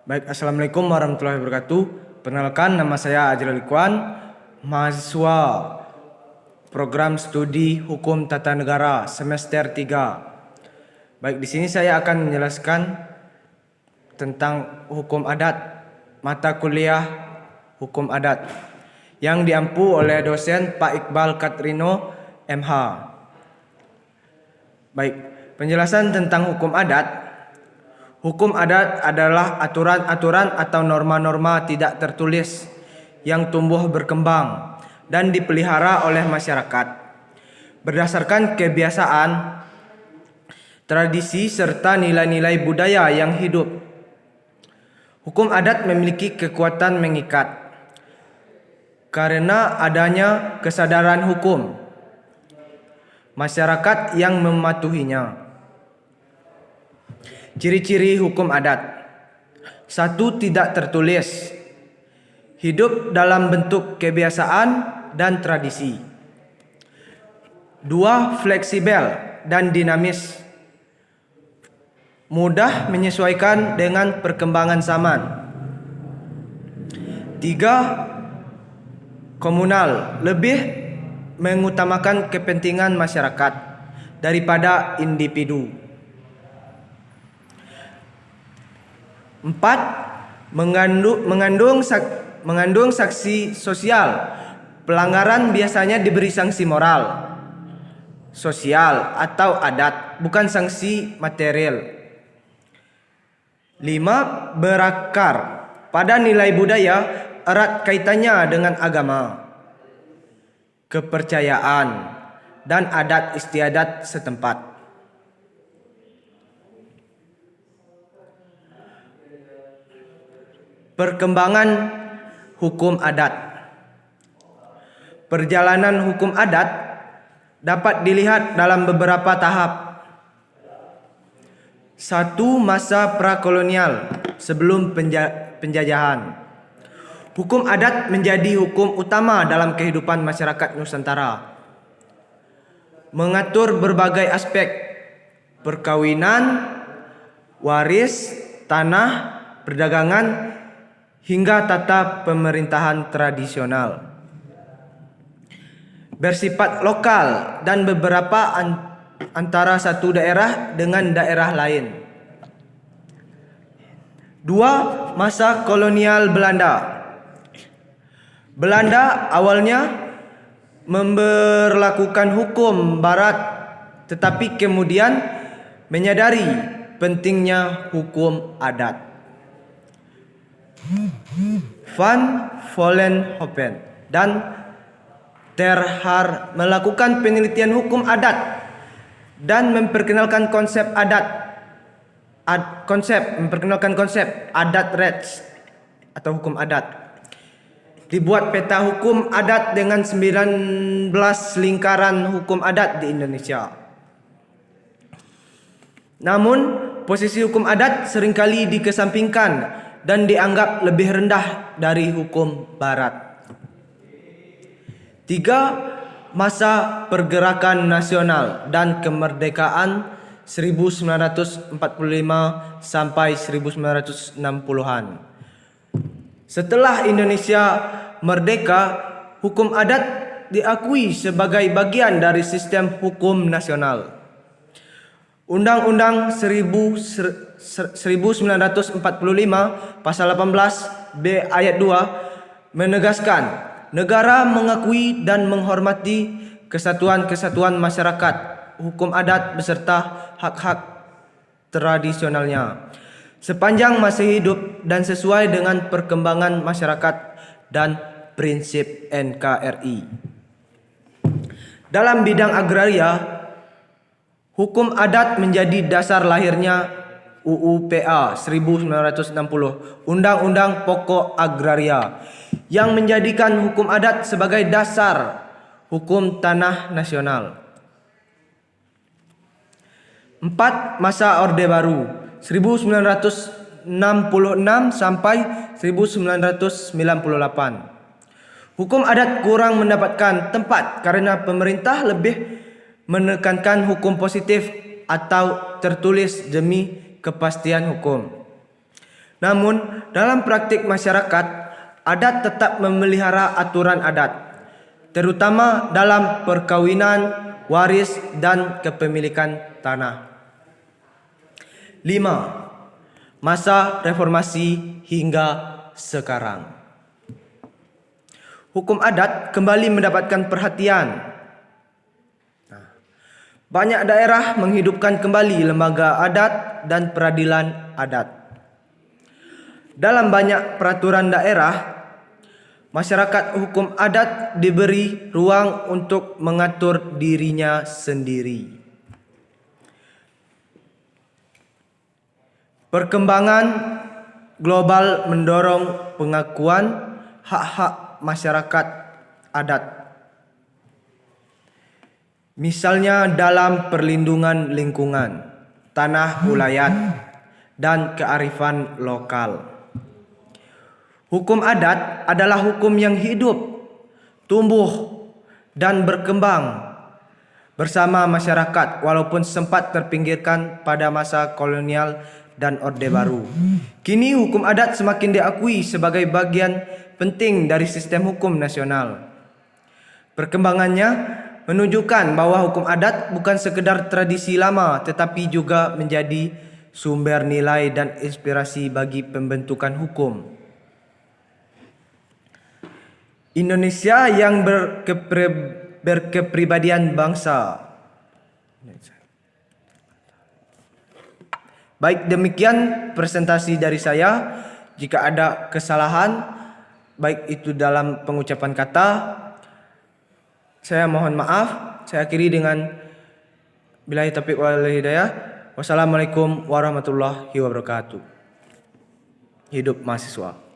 Baik, Assalamualaikum warahmatullahi wabarakatuh. Perkenalkan, nama saya Ajrul Ikhwan, mahasiswa program studi Hukum Tata Negara semester 3. Baik, di sini saya akan menjelaskan tentang hukum adat, mata kuliah hukum adat yang diampu oleh dosen Pak Iqbal Katrino MH. Baik, penjelasan tentang hukum adat. Hukum adat adalah aturan-aturan atau norma-norma tidak tertulis yang tumbuh berkembang dan dipelihara oleh masyarakat berdasarkan kebiasaan, tradisi, serta nilai-nilai budaya yang hidup. Hukum adat memiliki kekuatan mengikat karena adanya kesadaran hukum masyarakat yang mematuhinya. Ciri-ciri hukum adat: 1. Tidak tertulis, hidup dalam bentuk kebiasaan dan tradisi. 2. Fleksibel dan dinamis, mudah menyesuaikan dengan perkembangan zaman. 3. Komunal, lebih mengutamakan kepentingan masyarakat daripada individu. 4. Mengandung sanksi sosial. Pelanggaran biasanya diberi sanksi moral, sosial, atau adat, bukan sanksi material. 5. Berakar pada nilai budaya, erat kaitannya dengan agama, kepercayaan, dan adat istiadat setempat. Perkembangan hukum adat. Perjalanan hukum adat dapat dilihat dalam beberapa tahap. 1. Masa prakolonial sebelum penjajahan. Hukum adat menjadi hukum utama dalam kehidupan masyarakat Nusantara. Mengatur berbagai aspek perkawinan, waris, tanah, perdagangan, hingga tata pemerintahan tradisional. Bersifat lokal dan beberapa antara satu daerah dengan daerah lain. 2. Masa kolonial Belanda. Belanda awalnya memberlakukan hukum barat, tetapi kemudian menyadari pentingnya hukum adat. Van Vollenhoven dan Ter Haar melakukan penelitian hukum adat dan memperkenalkan konsep adat rets atau hukum adat. Dibuat peta hukum adat dengan 19 lingkaran hukum adat di Indonesia. Namun, posisi hukum adat seringkali dikesampingkan dan dianggap lebih rendah dari hukum barat. 3. Masa pergerakan nasional dan kemerdekaan 1945 sampai 1960-an. Setelah Indonesia merdeka, hukum adat diakui sebagai bagian dari sistem hukum nasional. Undang-Undang 1945 pasal 18 B ayat 2 menegaskan negara mengakui dan menghormati kesatuan-kesatuan masyarakat, hukum adat beserta hak-hak tradisionalnya sepanjang masih hidup dan sesuai dengan perkembangan masyarakat dan prinsip NKRI. Dalam bidang agraria, hukum adat menjadi dasar lahirnya UU-PA 1960, Undang-Undang Pokok Agraria, yang menjadikan hukum adat sebagai dasar hukum tanah nasional. 4. Masa Orde Baru 1966 sampai 1998. Hukum adat kurang mendapatkan tempat karena pemerintah lebih menekankan hukum positif atau tertulis demi kepastian hukum. Namun, dalam praktik masyarakat, adat tetap memelihara aturan adat, terutama dalam perkawinan, waris, dan kepemilikan tanah. 5. Masa reformasi hingga sekarang. Hukum adat kembali mendapatkan perhatian. Banyak daerah menghidupkan kembali lembaga adat dan peradilan adat. Dalam banyak peraturan daerah, masyarakat hukum adat diberi ruang untuk mengatur dirinya sendiri. Perkembangan global mendorong pengakuan hak-hak masyarakat adat. Misalnya dalam perlindungan lingkungan, tanah ulayat, dan kearifan lokal. Hukum adat adalah hukum yang hidup, tumbuh, dan berkembang bersama masyarakat walaupun sempat terpinggirkan pada masa kolonial dan Orde Baru. Kini hukum adat semakin diakui sebagai bagian penting dari sistem hukum nasional. Perkembangannya menunjukkan bahwa hukum adat bukan sekedar tradisi lama tetapi juga menjadi sumber nilai dan inspirasi bagi pembentukan hukum. Indonesia yang berkepribadian bangsa. Baik, demikian presentasi dari saya. Jika ada kesalahan, baik itu dalam pengucapan kata, saya mohon maaf. Saya akhiri dengan billahi taufiq wal hidayah. Wassalamualaikum warahmatullahi wabarakatuh. Hidup mahasiswa.